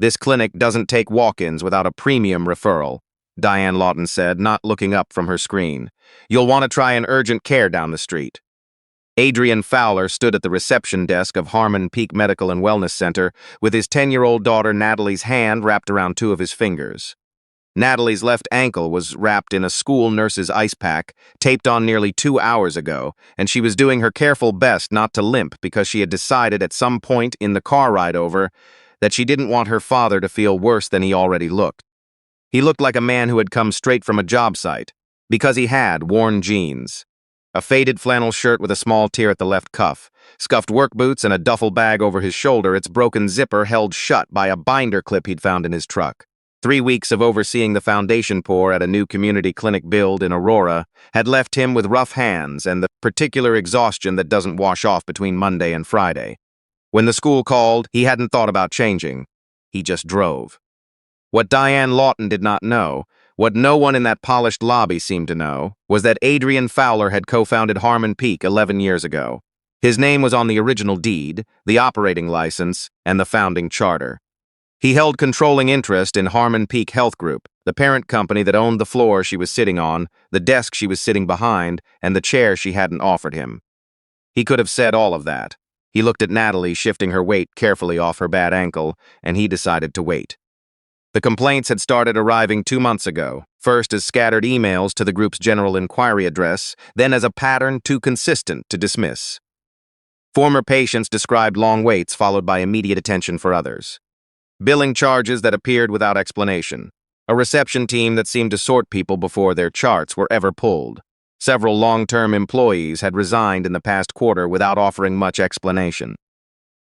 This clinic doesn't take walk-ins without a premium referral, Diane Lawton said, not looking up from her screen. You'll want to try an urgent care down the street. Adrian Fowler stood at the reception desk of Harmon Peak Medical and Wellness Center with his 10-year-old daughter Natalie's hand wrapped around two of his fingers. Natalie's left ankle was wrapped in a school nurse's ice pack, taped on nearly 2 hours ago, and she was doing her careful best not to limp because she had decided at some point in the car ride over that she didn't want her father to feel worse than he already looked. He looked like a man who had come straight from a job site, because he had worn jeans, a faded flannel shirt with a small tear at the left cuff, scuffed work boots, and a duffel bag over his shoulder, its broken zipper held shut by a binder clip he'd found in his truck. 3 weeks of overseeing the foundation pour at a new community clinic build in Aurora had left him with rough hands and the particular exhaustion that doesn't wash off between Monday and Friday. When the school called, he hadn't thought about changing. He just drove. What Diane Lawton did not know, what no one in that polished lobby seemed to know, was that Adrian Fowler had co-founded Harmon Peak 11 years ago. His name was on the original deed, the operating license, and the founding charter. He held controlling interest in Harmon Peak Health Group, the parent company that owned the floor she was sitting on, the desk she was sitting behind, and the chair she hadn't offered him. He could have said all of that. He looked at Natalie shifting her weight carefully off her bad ankle, and he decided to wait. The complaints had started arriving 2 months ago, first as scattered emails to the group's general inquiry address, then as a pattern too consistent to dismiss. Former patients described long waits followed by immediate attention for others. Billing charges that appeared without explanation. A reception team that seemed to sort people before their charts were ever pulled. Several long-term employees had resigned in the past quarter without offering much explanation.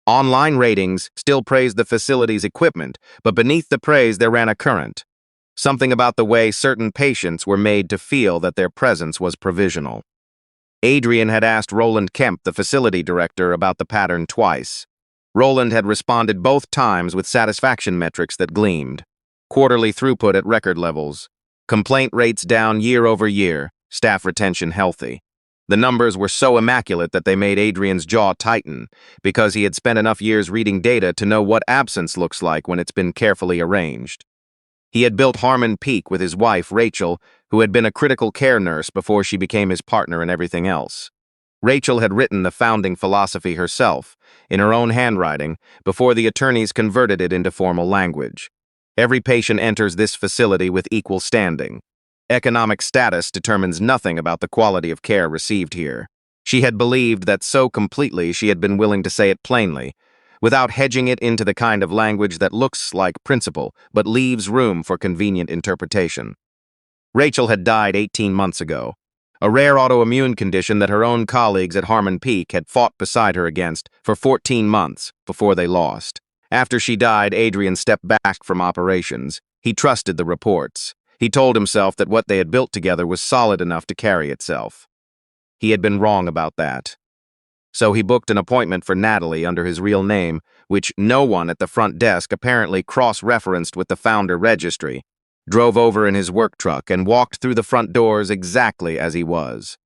Online ratings still praised the facility's equipment, but beneath the praise there ran a current. Something about the way certain patients were made to feel that their presence was provisional. Adrian had asked Roland Kemp, the facility director, about the pattern twice. Roland had responded both times with satisfaction metrics that gleamed. Quarterly throughput at record levels. Complaint rates down year over year. Staff retention healthy. The numbers were so immaculate that they made Adrian's jaw tighten, because he had spent enough years reading data to know what absence looks like when it's been carefully arranged. He had built Harmon Peak with his wife, Rachel, who had been a critical care nurse before she became his partner in everything else. Rachel had written the founding philosophy herself, in her own handwriting, before the attorneys converted it into formal language. Every patient enters this facility with equal standing. Economic status determines nothing about the quality of care received here. She had believed that so completely she had been willing to say it plainly, without hedging it into the kind of language that looks like principle but leaves room for convenient interpretation. Rachel had died 18 months ago, a rare autoimmune condition that her own colleagues at Harmon Peak had fought beside her against for 14 months before they lost. After she died, Adrian stepped back from operations. He trusted the reports. He told himself that what they had built together was solid enough to carry itself. He had been wrong about that. So he booked an appointment for Natalie under his real name, which no one at the front desk apparently cross-referenced with the founder registry, drove over in his work truck, and walked through the front doors exactly as he was.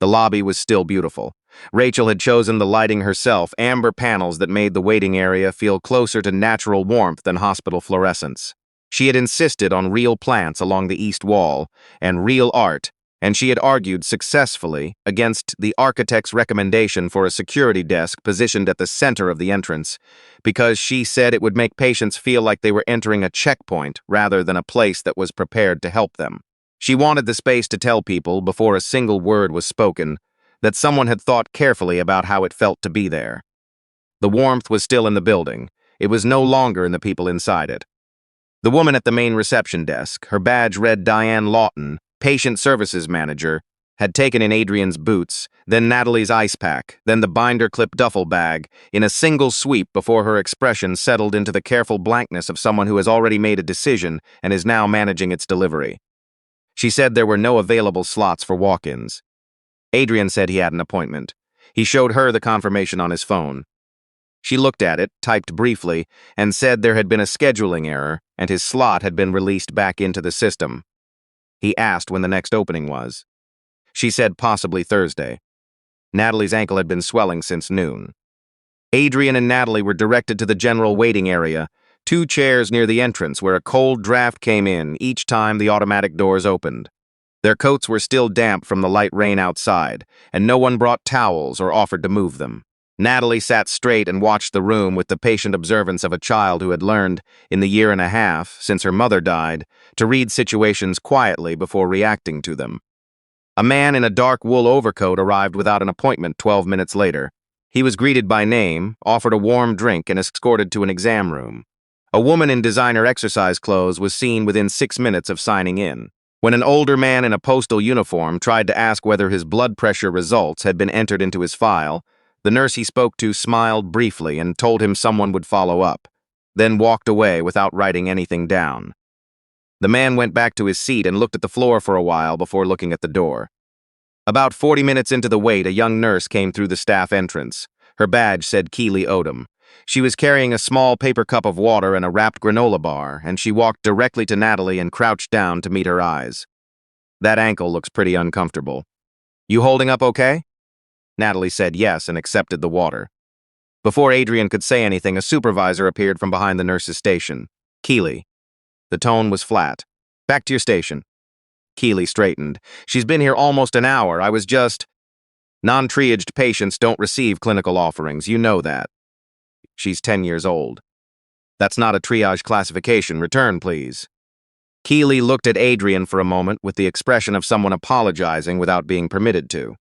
The lobby was still beautiful. Rachel had chosen the lighting herself, amber panels that made the waiting area feel closer to natural warmth than hospital fluorescence. She had insisted on real plants along the east wall, and real art, and she had argued successfully against the architect's recommendation for a security desk positioned at the center of the entrance, because she said it would make patients feel like they were entering a checkpoint rather than a place that was prepared to help them. She wanted the space to tell people, before a single word was spoken, that someone had thought carefully about how it felt to be there. The warmth was still in the building. It was no longer in the people inside it. The woman at the main reception desk, her badge read Diane Lawton, patient services manager, had taken in Adrian's boots, then Natalie's ice pack, then the binder-clip duffel bag, in a single sweep before her expression settled into the careful blankness of someone who has already made a decision and is now managing its delivery. She said there were no available slots for walk-ins. Adrian said he had an appointment. He showed her the confirmation on his phone. She looked at it, typed briefly, and said there had been a scheduling error and his slot had been released back into the system. He asked when the next opening was. She said possibly Thursday. Natalie's ankle had been swelling since noon. Adrian and Natalie were directed to the general waiting area, 2 chairs near the entrance where a cold draft came in each time the automatic doors opened. Their coats were still damp from the light rain outside, and no one brought towels or offered to move them. Natalie sat straight and watched the room with the patient observance of a child who had learned, in the year and a half since her mother died, to read situations quietly before reacting to them. A man in a dark wool overcoat arrived without an appointment 12 minutes later. He was greeted by name, offered a warm drink, and escorted to an exam room. A woman in designer exercise clothes was seen within 6 minutes of signing in. When an older man in a postal uniform tried to ask whether his blood pressure results had been entered into his file, the nurse he spoke to smiled briefly and told him someone would follow up, then walked away without writing anything down. The man went back to his seat and looked at the floor for a while before looking at the door. About 40 minutes into the wait, a young nurse came through the staff entrance. Her badge said Keely Odom. She was carrying a small paper cup of water and a wrapped granola bar, and she walked directly to Natalie and crouched down to meet her eyes. "That ankle looks pretty uncomfortable. You holding up okay?" Natalie said yes and accepted the water. Before Adrian could say anything, a supervisor appeared from behind the nurse's station. "Keely." The tone was flat. "Back to your station." Keely straightened. "She's been here almost an hour. I was just—" "Non-triaged patients don't receive clinical offerings. You know that. She's 10 years old. That's not a triage classification. Return, please." Keely looked at Adrian for a moment with the expression of someone apologizing without being permitted to.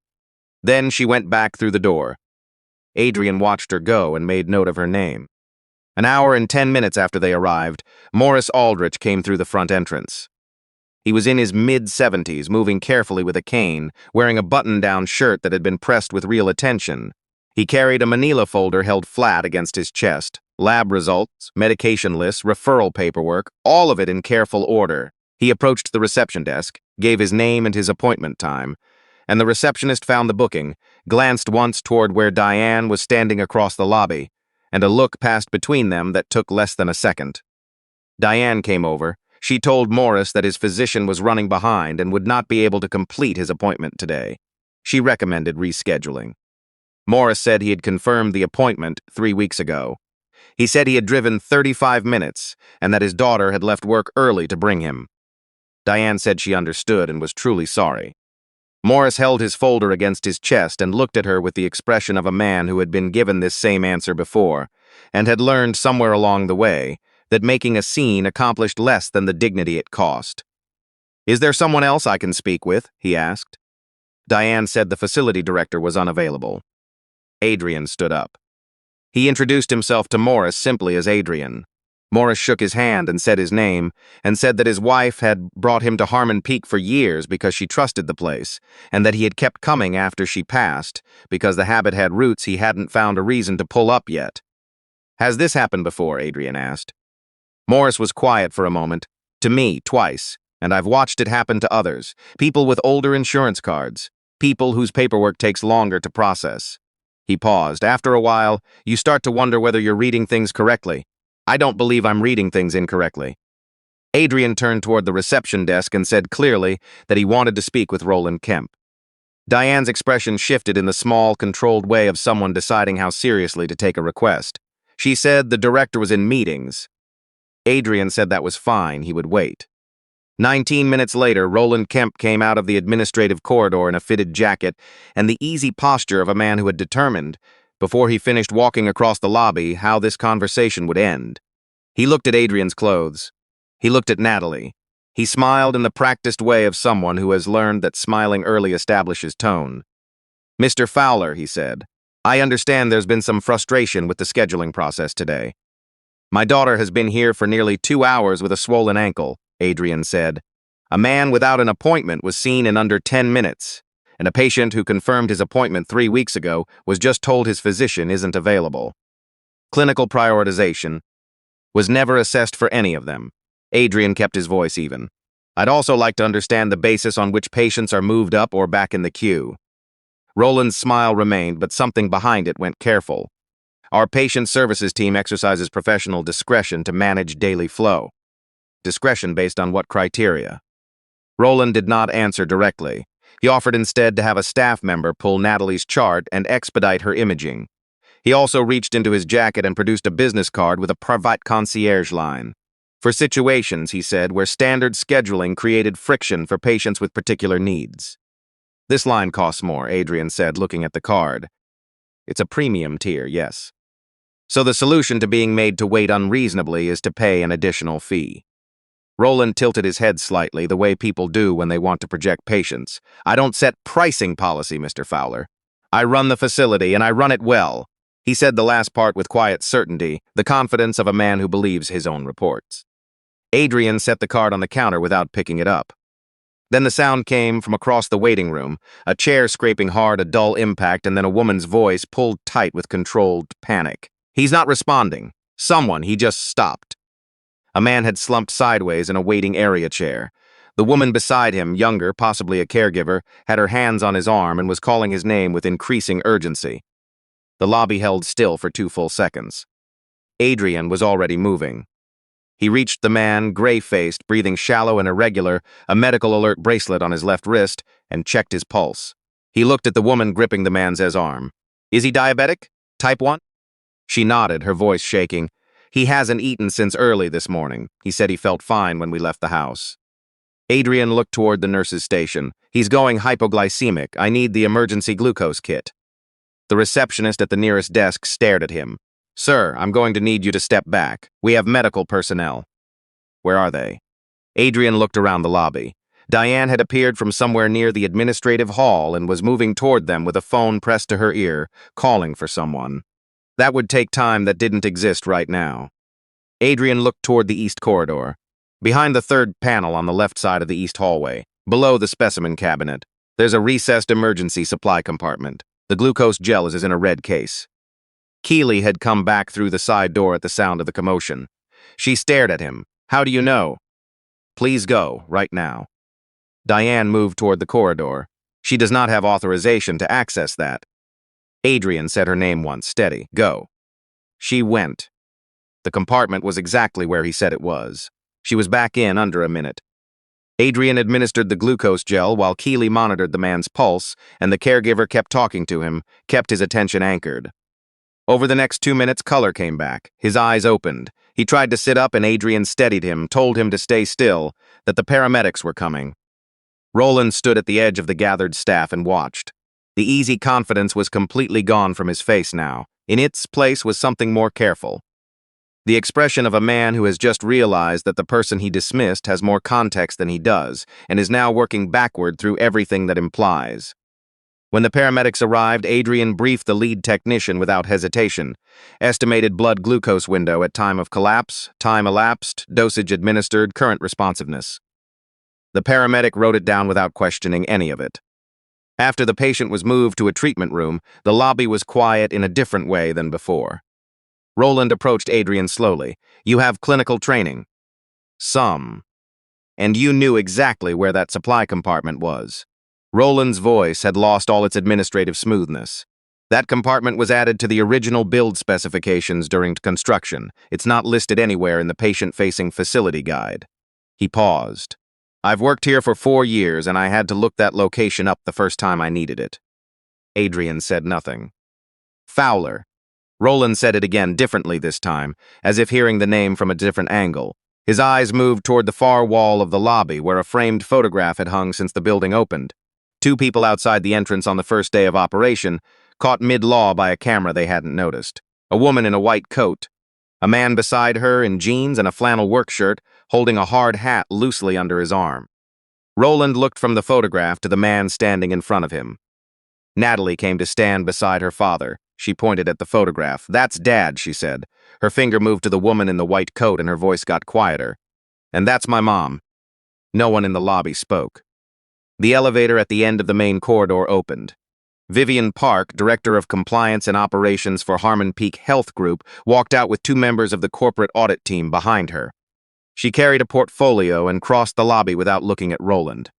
Then she went back through the door. Adrian watched her go and made note of her name. An hour and 10 minutes after they arrived, Morris Aldrich came through the front entrance. He was in his mid-70s, moving carefully with a cane, wearing a button-down shirt that had been pressed with real attention. He carried a manila folder held flat against his chest. Lab results, medication lists, referral paperwork, all of it in careful order. He approached the reception desk, gave his name and his appointment time, and the receptionist found the booking, glanced once toward where Diane was standing across the lobby, and a look passed between them that took less than a second. Diane came over. She told Morris that his physician was running behind and would not be able to complete his appointment today. She recommended rescheduling. Morris said he had confirmed the appointment 3 weeks ago. He said he had driven 35 minutes and that his daughter had left work early to bring him. Diane said she understood and was truly sorry. Morris held his folder against his chest and looked at her with the expression of a man who had been given this same answer before and had learned somewhere along the way that making a scene accomplished less than the dignity it cost. "Is there someone else I can speak with?" he asked. Diane said the facility director was unavailable. Adrian stood up. He introduced himself to Morris simply as Adrian. Morris shook his hand and said his name, and said that his wife had brought him to Harmon Peak for years because she trusted the place, and that he had kept coming after she passed because the habit had roots he hadn't found a reason to pull up yet. "Has this happened before?" Adrian asked. Morris was quiet for a moment. "To me, twice, and I've watched it happen to others, people with older insurance cards, people whose paperwork takes longer to process." He paused. "After a while, you start to wonder whether you're reading things correctly. I don't believe I'm reading things incorrectly." Adrian turned toward the reception desk and said clearly that he wanted to speak with Roland Kemp. Diane's expression shifted in the small, controlled way of someone deciding how seriously to take a request. She said the director was in meetings. Adrian said that was fine, he would wait. 19 minutes later, Roland Kemp came out of the administrative corridor in a fitted jacket and the easy posture of a man who had determined, before he finished walking across the lobby, how this conversation would end. He looked at Adrian's clothes. He looked at Natalie. He smiled in the practiced way of someone who has learned that smiling early establishes tone. "Mr. Fowler," he said, "I understand there's been some frustration with the scheduling process today." "My daughter has been here for nearly 2 hours with a swollen ankle," Adrian said. "A man without an appointment was seen in under 10 minutes, and a patient who confirmed his appointment 3 weeks ago was just told his physician isn't available. Clinical prioritization was never assessed for any of them." Adrian kept his voice even. "I'd also like to understand the basis on which patients are moved up or back in the queue." Roland's smile remained, but something behind it went careful. "Our patient services team exercises professional discretion to manage daily flow." Discretion based on what criteria? Roland did not answer directly. He offered instead to have a staff member pull Natalie's chart and expedite her imaging. He also reached into his jacket and produced a business card with a private concierge line. For situations, he said, where standard scheduling created friction for patients with particular needs. This line costs more, Adrian said, looking at the card. It's a premium tier, yes. So the solution to being made to wait unreasonably is to pay an additional fee. Roland tilted his head slightly, the way people do when they want to project patience. I don't set pricing policy, Mr. Fowler. I run the facility, and I run it well. He said the last part with quiet certainty, the confidence of a man who believes his own reports. Adrian set the card on the counter without picking it up. Then the sound came from across the waiting room, a chair scraping hard, a dull impact, and then a woman's voice pulled tight with controlled panic. He's not responding. He just stopped. A man had slumped sideways in a waiting area chair. The woman beside him, younger, possibly a caregiver, had her hands on his arm and was calling his name with increasing urgency. The lobby held still for 2 full seconds. Adrian was already moving. He reached the man, gray-faced, breathing shallow and irregular, a medical alert bracelet on his left wrist, and checked his pulse. He looked at the woman gripping the man's arm. Is he diabetic? Type 1? She nodded, her voice shaking. He hasn't eaten since early this morning. He said he felt fine when we left the house. Adrian looked toward the nurse's station. He's going hypoglycemic. I need the emergency glucose kit. The receptionist at the nearest desk stared at him. Sir, I'm going to need you to step back. We have medical personnel. Where are they? Adrian looked around the lobby. Diane had appeared from somewhere near the administrative hall and was moving toward them with a phone pressed to her ear, calling for someone. That would take time that didn't exist right now. Adrian looked toward the east corridor. Behind the third panel on the left side of the east hallway, below the specimen cabinet, there's a recessed emergency supply compartment. The glucose gel is in a red case. Keeley had come back through the side door at the sound of the commotion. She stared at him. How do you know? Please go, right now. Diane moved toward the corridor. She does not have authorization to access that. Adrian said her name once, steady. Go. She went. The compartment was exactly where he said it was. She was back in under a minute. Adrian administered the glucose gel while Keeley monitored the man's pulse, and the caregiver kept talking to him, kept his attention anchored. Over the next 2 minutes, color came back. His eyes opened. He tried to sit up and Adrian steadied him, told him to stay still, that the paramedics were coming. Roland stood at the edge of the gathered staff and watched. The easy confidence was completely gone from his face now. In its place was something more careful. The expression of a man who has just realized that the person he dismissed has more context than he does, and is now working backward through everything that implies. When the paramedics arrived, Adrian briefed the lead technician without hesitation. Estimated blood glucose window at time of collapse, time elapsed, dosage administered, current responsiveness. The paramedic wrote it down without questioning any of it. After the patient was moved to a treatment room, the lobby was quiet in a different way than before. Roland approached Adrian slowly. You have clinical training. Some. And you knew exactly where that supply compartment was. Roland's voice had lost all its administrative smoothness. That compartment was added to the original build specifications during construction. It's not listed anywhere in the patient-facing facility guide. He paused. I've worked here for 4 years, and I had to look that location up the first time I needed it. Adrian said nothing. Fowler. Roland said it again, differently this time, as if hearing the name from a different angle. His eyes moved toward the far wall of the lobby, where a framed photograph had hung since the building opened. 2 people outside the entrance on the first day of operation, caught mid-law by a camera they hadn't noticed. A woman in a white coat. A man beside her in jeans and a flannel work shirt, holding a hard hat loosely under his arm. Roland looked from the photograph to the man standing in front of him. Natalie came to stand beside her father. She pointed at the photograph. That's Dad, she said. Her finger moved to the woman in the white coat and her voice got quieter. And that's my mom. No one in the lobby spoke. The elevator at the end of the main corridor opened. Vivian Park, Director of Compliance and Operations for Harmon Peak Health Group, walked out with 2 members of the corporate audit team behind her. She carried a portfolio and crossed the lobby without looking at Roland.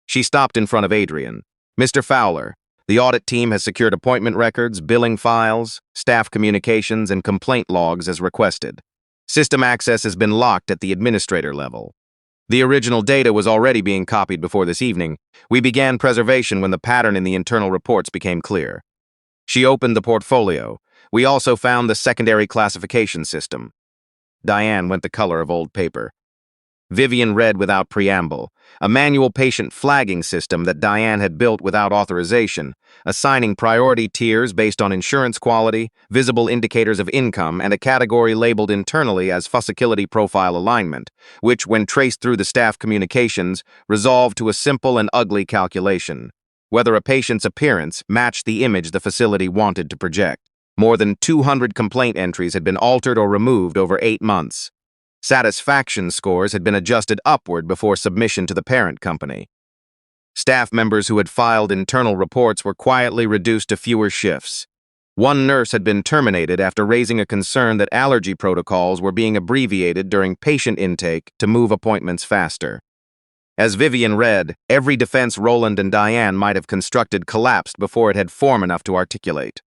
She stopped in front of Adrian. Mr. Fowler, the audit team has secured appointment records, billing files, staff communications, and complaint logs as requested. System access has been locked at the administrator level. The original data was already being copied before this evening. We began preservation when the pattern in the internal reports became clear. She opened the portfolio. We also found the secondary classification system. Diane went the color of old paper. Vivian read without preamble, a manual patient flagging system that Diane had built without authorization, assigning priority tiers based on insurance quality, visible indicators of income, and a category labeled internally as fussicility profile alignment, which, when traced through the staff communications, resolved to a simple and ugly calculation: whether a patient's appearance matched the image the facility wanted to project. More than 200 complaint entries had been altered or removed over 8 months. Satisfaction scores had been adjusted upward before submission to the parent company. Staff members who had filed internal reports were quietly reduced to fewer shifts. One nurse had been terminated after raising a concern that allergy protocols were being abbreviated during patient intake to move appointments faster. As Vivian read, every defense Roland and Diane might have constructed collapsed before it had form enough to articulate.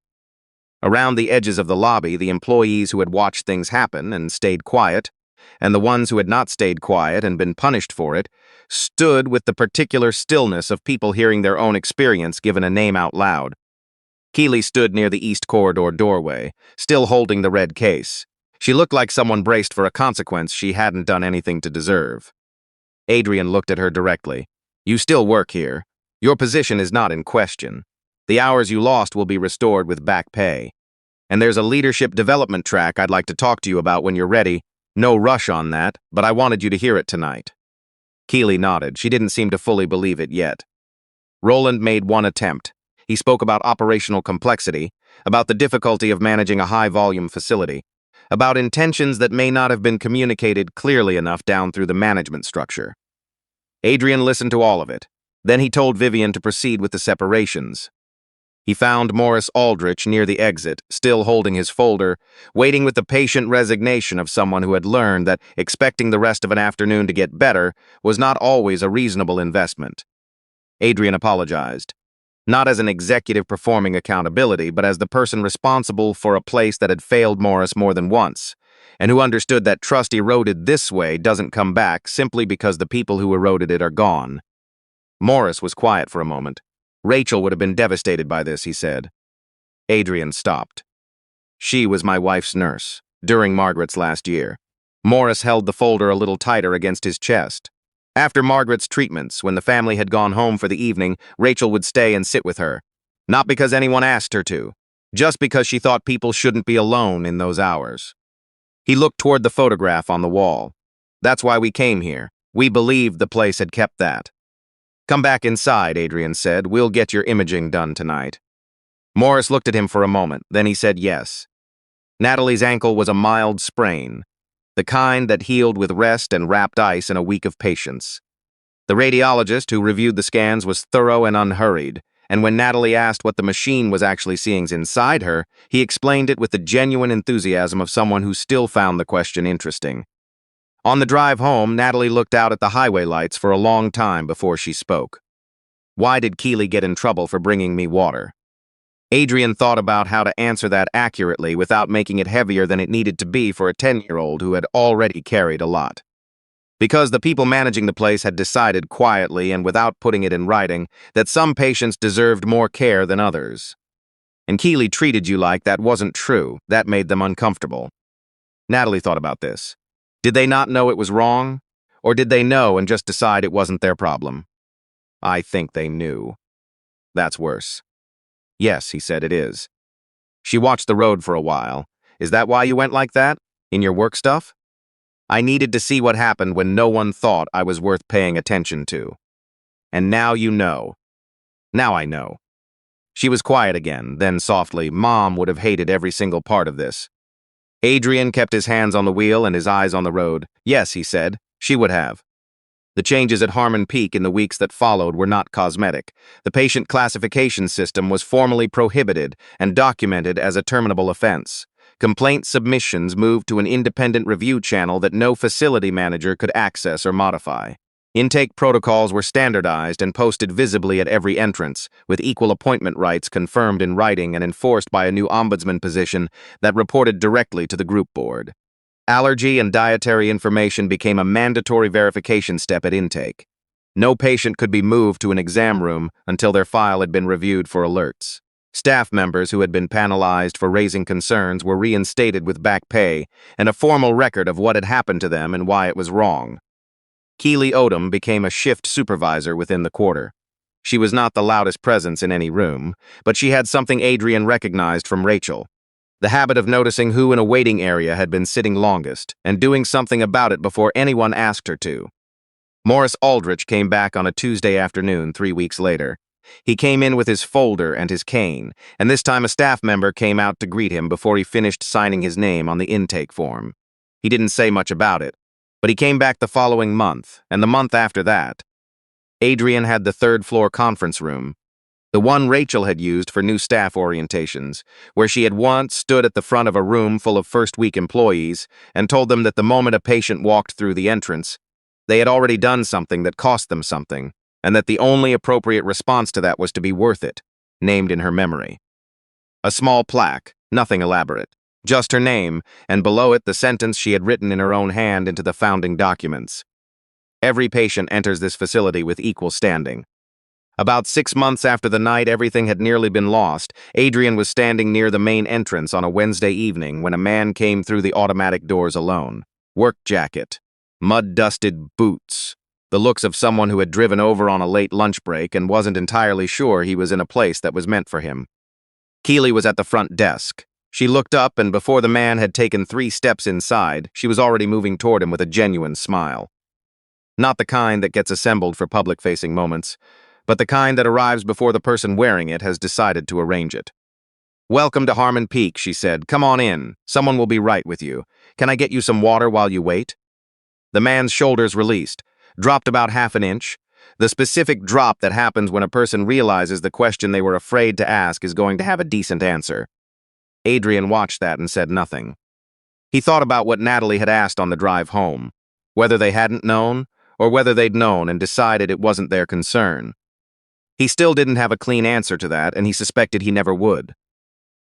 Around the edges of the lobby, the employees who had watched things happen and stayed quiet, and the ones who had not stayed quiet and been punished for it, stood with the particular stillness of people hearing their own experience given a name out loud. Keeley stood near the east corridor doorway, still holding the red case. She looked like someone braced for a consequence she hadn't done anything to deserve. Adrian looked at her directly. "You still work here. Your position is not in question. The hours you lost will be restored with back pay. And there's a leadership development track I'd like to talk to you about when you're ready. No rush on that, but I wanted you to hear it tonight." Keeley nodded. She didn't seem to fully believe it yet. Roland made one attempt. He spoke about operational complexity, about the difficulty of managing a high-volume facility, about intentions that may not have been communicated clearly enough down through the management structure. Adrian listened to all of it. Then he told Vivian to proceed with the separations. He found Morris Aldrich near the exit, still holding his folder, waiting with the patient resignation of someone who had learned that expecting the rest of an afternoon to get better was not always a reasonable investment. Adrian apologized, not as an executive performing accountability, but as the person responsible for a place that had failed Morris more than once, and who understood that trust eroded this way doesn't come back simply because the people who eroded it are gone. Morris was quiet for a moment. "Rachel would have been devastated by this," he said. Adrian stopped. "She was my wife's nurse, during Margaret's last year." Morris held the folder a little tighter against his chest. After Margaret's treatments, when the family had gone home for the evening, Rachel would stay and sit with her. Not because anyone asked her to, just because she thought people shouldn't be alone in those hours. He looked toward the photograph on the wall. "That's why we came here. We believed the place had kept that." "Come back inside," Adrian said. "We'll get your imaging done tonight." Morris looked at him for a moment, then he said yes. Natalie's ankle was a mild sprain, the kind that healed with rest and wrapped ice in a week of patience. The radiologist who reviewed the scans was thorough and unhurried, and when Natalie asked what the machine was actually seeing inside her, he explained it with the genuine enthusiasm of someone who still found the question interesting. On the drive home, Natalie looked out at the highway lights for a long time before she spoke. "Why did Keeley get in trouble for bringing me water?" Adrian thought about how to answer that accurately without making it heavier than it needed to be for a 10-year-old who had already carried a lot. Because the people managing the place had decided quietly and without putting it in writing that some patients deserved more care than others. And Keeley treated you like that wasn't true. That made them uncomfortable. Natalie thought about this. Did they not know it was wrong? Or did they know and just decide it wasn't their problem? I think they knew. That's worse. Yes, he said, it is. She watched the road for a while. Is that why you went like that? In your work stuff? I needed to see what happened when no one thought I was worth paying attention to. And now you know. Now I know. She was quiet again, then softly, Mom would have hated every single part of this. Adrian kept his hands on the wheel and his eyes on the road. Yes, he said, she would have. The changes at Harmon Peak in the weeks that followed were not cosmetic. The patient classification system was formally prohibited and documented as a terminable offense. Complaint submissions moved to an independent review channel that no facility manager could access or modify. Intake protocols were standardized and posted visibly at every entrance, with equal appointment rights confirmed in writing and enforced by a new ombudsman position that reported directly to the group board. Allergy and dietary information became a mandatory verification step at intake. No patient could be moved to an exam room until their file had been reviewed for alerts. Staff members who had been penalized for raising concerns were reinstated with back pay and a formal record of what had happened to them and why it was wrong. Keely Odom became a shift supervisor within the quarter. She was not the loudest presence in any room, but she had something Adrian recognized from Rachel: the habit of noticing who in a waiting area had been sitting longest and doing something about it before anyone asked her to. Morris Aldrich came back on a Tuesday afternoon 3 weeks later. He came in with his folder and his cane, and this time a staff member came out to greet him before he finished signing his name on the intake form. He didn't say much about it, but he came back the following month, and the month after that. Adrian had the third-floor conference room, the one Rachel had used for new staff orientations, where she had once stood at the front of a room full of first-week employees and told them that the moment a patient walked through the entrance, they had already done something that cost them something, and that the only appropriate response to that was to be worth it, named in her memory. A small plaque, nothing elaborate, just her name, and below it the sentence she had written in her own hand into the founding documents. Every patient enters this facility with equal standing. About 6 months after the night everything had nearly been lost, Adrian was standing near the main entrance on a Wednesday evening when a man came through the automatic doors alone. Work jacket, mud-dusted boots, the looks of someone who had driven over on a late lunch break and wasn't entirely sure he was in a place that was meant for him. Keely was at the front desk. She looked up, and before the man had taken 3 steps inside, she was already moving toward him with a genuine smile. Not the kind that gets assembled for public-facing moments, but the kind that arrives before the person wearing it has decided to arrange it. "Welcome to Harmon Peak," she said. "Come on in. Someone will be right with you. Can I get you some water while you wait?" The man's shoulders released, dropped about half an inch, the specific drop that happens when a person realizes the question they were afraid to ask is going to have a decent answer. Adrian watched that and said nothing. He thought about what Natalie had asked on the drive home, whether they hadn't known, or whether they'd known and decided it wasn't their concern. He still didn't have a clean answer to that, and he suspected he never would.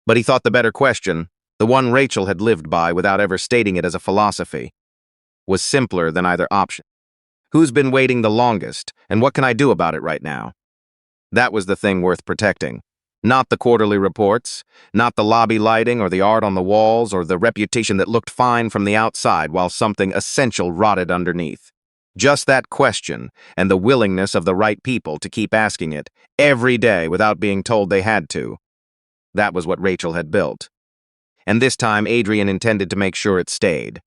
But he thought the better question, the one Rachel had lived by without ever stating it as a philosophy, was simpler than either option. Who's been waiting the longest, and what can I do about it right now? That was the thing worth protecting. Not the quarterly reports, not the lobby lighting or the art on the walls or the reputation that looked fine from the outside while something essential rotted underneath. Just that question and the willingness of the right people to keep asking it every day without being told they had to. That was what Rachel had built. And this time Adrian intended to make sure it stayed.